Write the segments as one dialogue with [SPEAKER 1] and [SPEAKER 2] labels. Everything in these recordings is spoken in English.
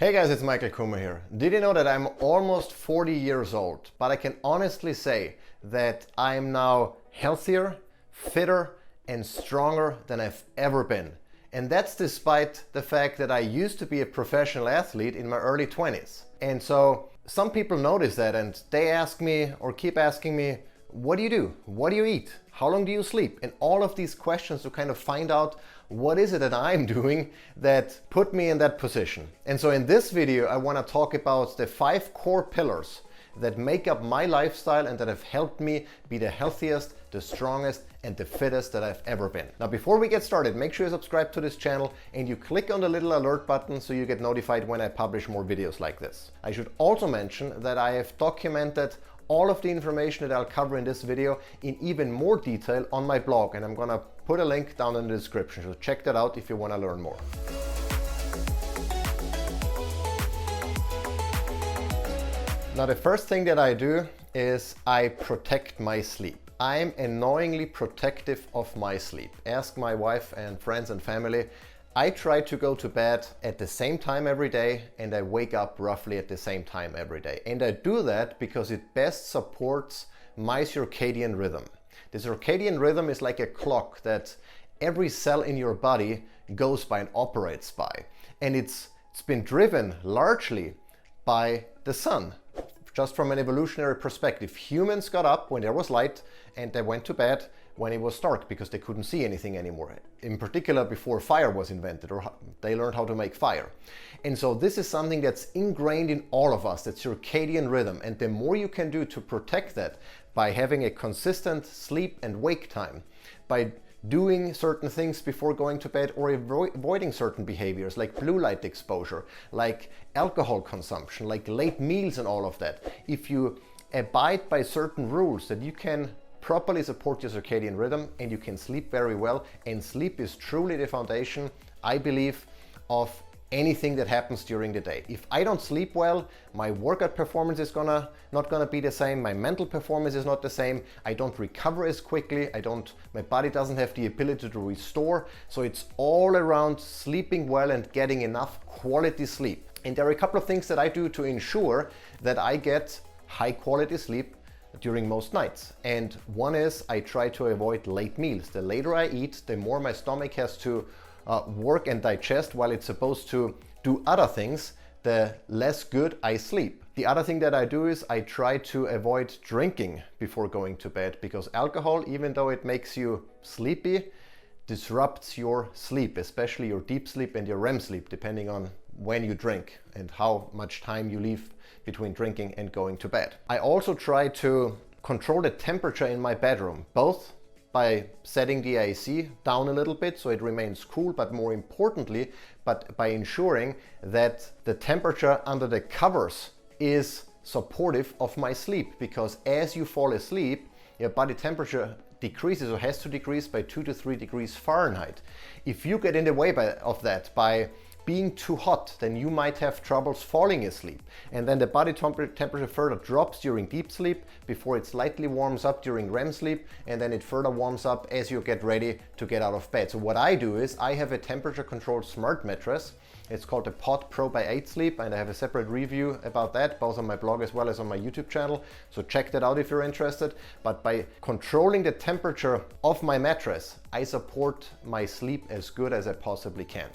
[SPEAKER 1] Hey guys, it's Michael Kummer here. Did you know that I'm almost 40 years old, but I can honestly say that I'm now healthier, fitter, and stronger than I've ever been. And that's despite the fact that I used to be a professional athlete in my early 20s. And so some people notice that and they ask me or keep asking me, what do you do? What do you eat? How long do you sleep? And all of these questions to kind of find out what is it that I'm doing that put me in that position. And so in this video, I want to talk about the 5 core pillars that make up my lifestyle and that have helped me be the healthiest, the strongest, and the fittest that I've ever been. Now, before we get started, make sure you subscribe to this channel and you click on the little alert button so you get notified when I publish more videos like this. I should also mention that I have documented all of the information that I'll cover in this video in even more detail on my blog, and I'm gonna put a link down in the description, so check that out if you wanna learn more. Now, the first thing that I do is I protect my sleep. I'm annoyingly protective of my sleep. Ask my wife and friends and family. I try to go to bed at the same time every day and I wake up roughly at the same time every day. And I do that because it best supports my circadian rhythm. The circadian rhythm is like a clock that every cell in your body goes by and operates by. And it's been driven largely by the sun. Just from an evolutionary perspective, humans got up when there was light and they went to bed when it was dark because they couldn't see anything anymore. In particular, before fire was invented or they learned how to make fire. And so this is something that's ingrained in all of us, that circadian rhythm. And the more you can do to protect that by having a consistent sleep and wake time, by doing certain things before going to bed or avoiding certain behaviors like blue light exposure, like alcohol consumption, like late meals and all of that. If you abide by certain rules, that you can properly support your circadian rhythm and you can sleep very well. And sleep is truly the foundation, I believe, of anything that happens during the day. If I don't sleep well, my workout performance is not gonna be the same, my mental performance is not the same, I don't recover as quickly, my body doesn't have the ability to restore. So it's all around sleeping well and getting enough quality sleep. And there are a couple of things that I do to ensure that I get high quality sleep during most nights. And one is I try to avoid late meals. The later I eat, the more my stomach has to work and digest while it's supposed to do other things, the less good I sleep. The other thing that I do is I try to avoid drinking before going to bed, because alcohol, even though it makes you sleepy, disrupts your sleep, especially your deep sleep and your REM sleep, depending on when you drink and how much time you leave between drinking and going to bed. I also try to control the temperature in my bedroom, both by setting the AC down a little bit so it remains cool, but more importantly, by ensuring that the temperature under the covers is supportive of my sleep, because as you fall asleep, your body temperature decreases or has to decrease by 2 to 3 degrees Fahrenheit. If you get in the way of that by being too hot, then you might have troubles falling asleep. And then the body temperature further drops during deep sleep before it slightly warms up during REM sleep, and then it further warms up as you get ready to get out of bed. So what I do is I have a temperature controlled smart mattress. It's called the Pod Pro by 8 Sleep, and I have a separate review about that, both on my blog as well as on my YouTube channel. So check that out if you're interested. But by controlling the temperature of my mattress, I support my sleep as good as I possibly can.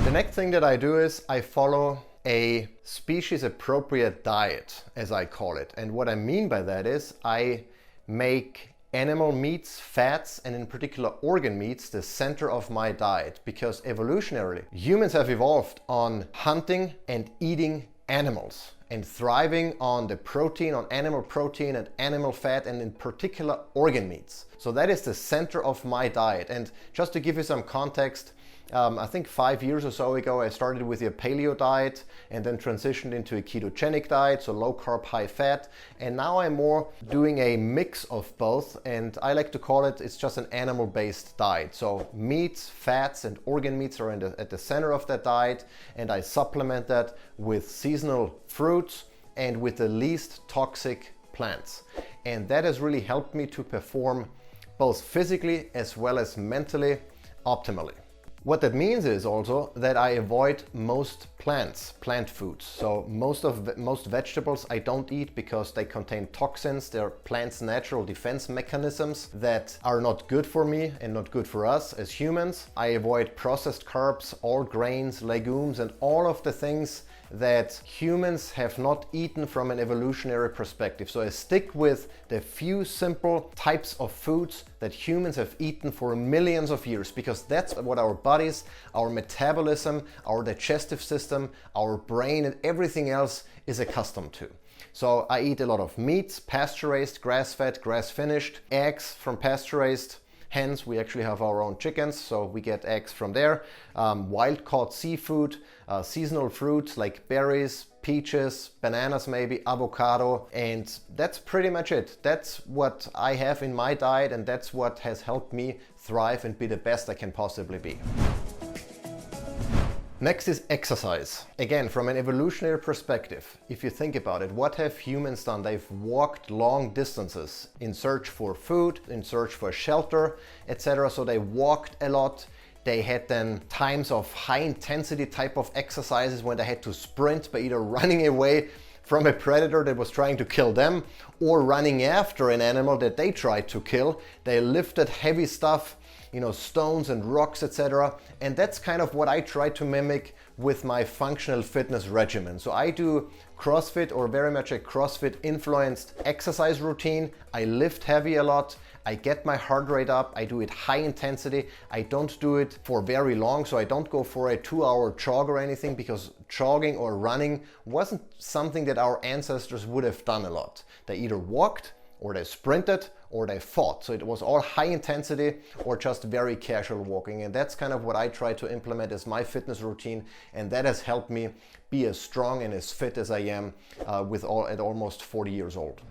[SPEAKER 1] The next thing that I do is I follow a species appropriate diet, as I call it. And what I mean by that is I make animal meats, fats, and in particular organ meats the center of my diet, because evolutionarily humans have evolved on hunting and eating animals and thriving on the protein, on animal protein and animal fat, and in particular organ meats. So that is the center of my diet. And just to give you some context, I think 5 years or so ago, I started with a paleo diet and then transitioned into a ketogenic diet, so low carb, high fat. And now I'm more doing a mix of both, and I like to call it's just an animal-based diet. So meats, fats, and organ meats are at the center of that diet, and I supplement that with seasonal fruits and with the least toxic plants. And that has really helped me to perform both physically as well as mentally optimally. What that means is also that I avoid most plant foods. So most vegetables I don't eat because they contain toxins. They're plants' natural defense mechanisms that are not good for me and not good for us as humans. I avoid processed carbs, all grains, legumes, and all of the things that humans have not eaten from an evolutionary perspective. So I stick with the few simple types of foods that humans have eaten for millions of years, because that's what our bodies, our metabolism, our digestive system, our brain, and everything else is accustomed to. So I eat a lot of meats, pasture-raised, grass-fed, grass-finished, eggs from pasture-raised. Hence, we actually have our own chickens, so we get eggs from there. Wild-caught seafood, seasonal fruits like berries, peaches, bananas maybe, avocado, and that's pretty much it. That's what I have in my diet, and that's what has helped me thrive and be the best I can possibly be. Next is exercise. Again, from an evolutionary perspective, if you think about it, what have humans done? They've walked long distances in search for food, in search for shelter, etc. So they walked a lot. They had then times of high intensity type of exercises when they had to sprint by either running away from a predator that was trying to kill them or running after an animal that they tried to kill. They lifted heavy stuff, stones and rocks, etc. And that's kind of what I try to mimic with my functional fitness regimen. So I do CrossFit, or very much a CrossFit influenced exercise routine. I lift heavy a lot. I get my heart rate up. I do it high intensity. I don't do it for very long. So I don't go for a 2-hour jog or anything, because jogging or running wasn't something that our ancestors would have done a lot. They either walked, or they sprinted, or they fought. So it was all high intensity or just very casual walking. And that's kind of what I try to implement as my fitness routine. And that has helped me be as strong and as fit as I am at almost 40 years old.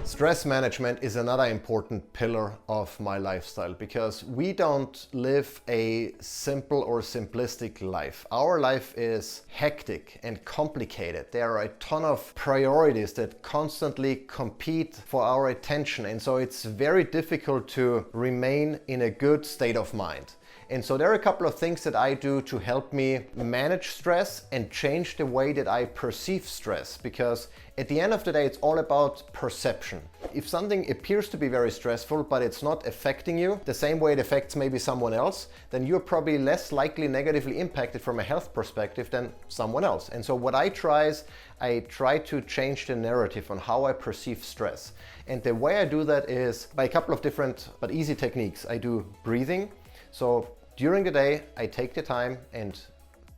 [SPEAKER 1] Stress management is another important pillar of my lifestyle, because we don't live a simple or simplistic life. Our life is hectic and complicated. There are a ton of priorities that constantly compete for our attention, and so it's very difficult to remain in a good state of mind. And so there are a couple of things that I do to help me manage stress and change the way that I perceive stress, because at the end of the day, it's all about perception. If something appears to be very stressful, but it's not affecting you the same way it affects maybe someone else, then you're probably less likely negatively impacted from a health perspective than someone else. And so what I try is, I try to change the narrative on how I perceive stress. And the way I do that is by a couple of different but easy techniques. I do breathing. So during the day, I take the time and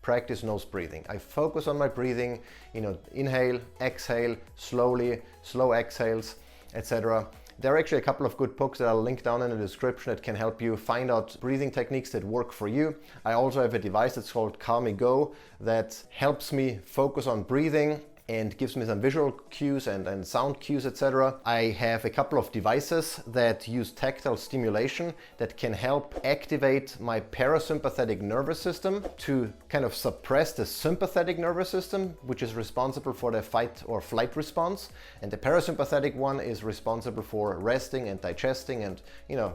[SPEAKER 1] practice nose breathing. I focus on my breathing, inhale, exhale, slowly, slow exhales, etc. There are actually a couple of good books that I'll link down in the description that can help you find out breathing techniques that work for you. I also have a device that's called CalmyGo that helps me focus on breathing and gives me some visual cues and sound cues, etc. I have a couple of devices that use tactile stimulation that can help activate my parasympathetic nervous system to kind of suppress the sympathetic nervous system, which is responsible for the fight or flight response. And the parasympathetic one is responsible for resting and digesting and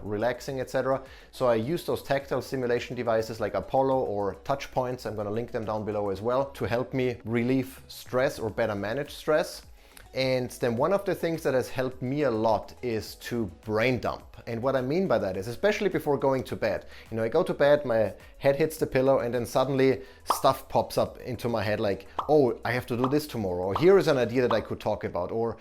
[SPEAKER 1] relaxing, etc. So I use those tactile stimulation devices like Apollo or Touch Points. I'm going to link them down below as well to help me relieve stress or better manage stress. And then one of the things that has helped me a lot is to brain dump. And what I mean by that is, especially before going to bed, I go to bed, my head hits the pillow, and then suddenly stuff pops up into my head like, oh, I have to do this tomorrow, or here is an idea that I could talk about, or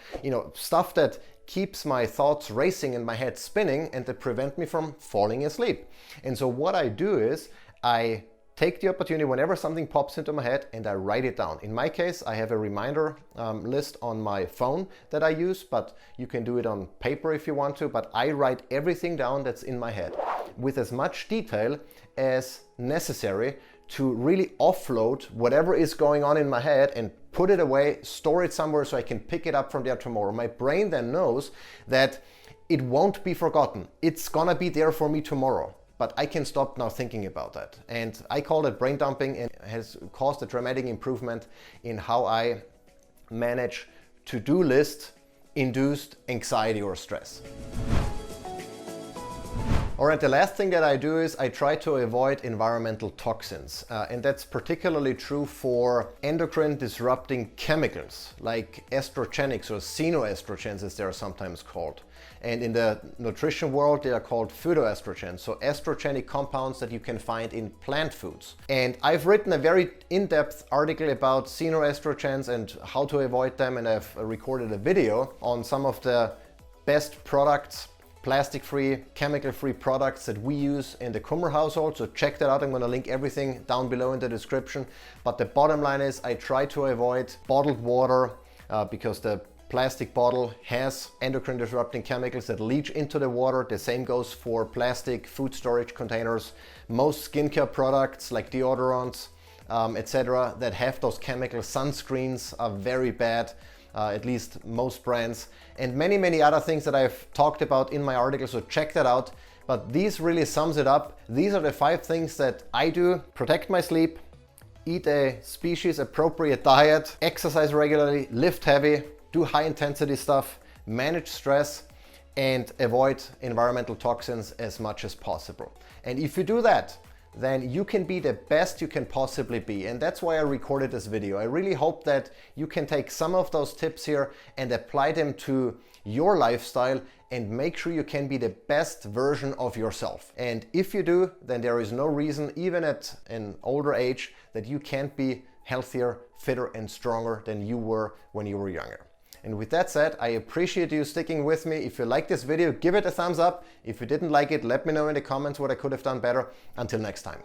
[SPEAKER 1] stuff that keeps my thoughts racing and my head spinning and that prevent me from falling asleep. And so what I do is I take the opportunity whenever something pops into my head and I write it down. In my case, I have a reminder list on my phone that I use, but you can do it on paper if you want to. But I write everything down that's in my head with as much detail as necessary to really offload whatever is going on in my head and put it away, store it somewhere so I can pick it up from there tomorrow. My brain then knows that it won't be forgotten. It's gonna be there for me tomorrow. But I can stop now thinking about that. And I call it brain dumping, and it has caused a dramatic improvement in how I manage to-do list induced anxiety or stress. Alright, the last thing that I do is I try to avoid environmental toxins. And that's particularly true for endocrine disrupting chemicals like estrogenics or xenoestrogens as they are sometimes called. And in the nutrition world, they are called phytoestrogens, so estrogenic compounds that you can find in plant foods. And I've written a very in-depth article about xenoestrogens and how to avoid them, and I've recorded a video on some of the best products, plastic-free, chemical-free products that we use in the Kummer household. So check that out. I'm going to link everything down below in the description. But the bottom line is I try to avoid bottled water because the plastic bottle has endocrine disrupting chemicals that leach into the water. The same goes for plastic food storage containers. Most skincare products like deodorants, etc., that have those chemicals, sunscreens are very bad. At least most brands, and many other things that I've talked about in my article, so check that out. But these really sums it up. These are the 5 things that I do: protect my sleep, eat a species appropriate diet, exercise regularly, lift heavy, do high intensity stuff, manage stress, and avoid environmental toxins as much as possible. And if you do that, then you can be the best you can possibly be. And that's why I recorded this video. I really hope that you can take some of those tips here and apply them to your lifestyle and make sure you can be the best version of yourself. And if you do, then there is no reason, even at an older age, that you can't be healthier, fitter, and stronger than you were when you were younger. And with that said, I appreciate you sticking with me. If you like this video, give it a thumbs up. If you didn't like it, let me know in the comments what I could have done better. Until next time.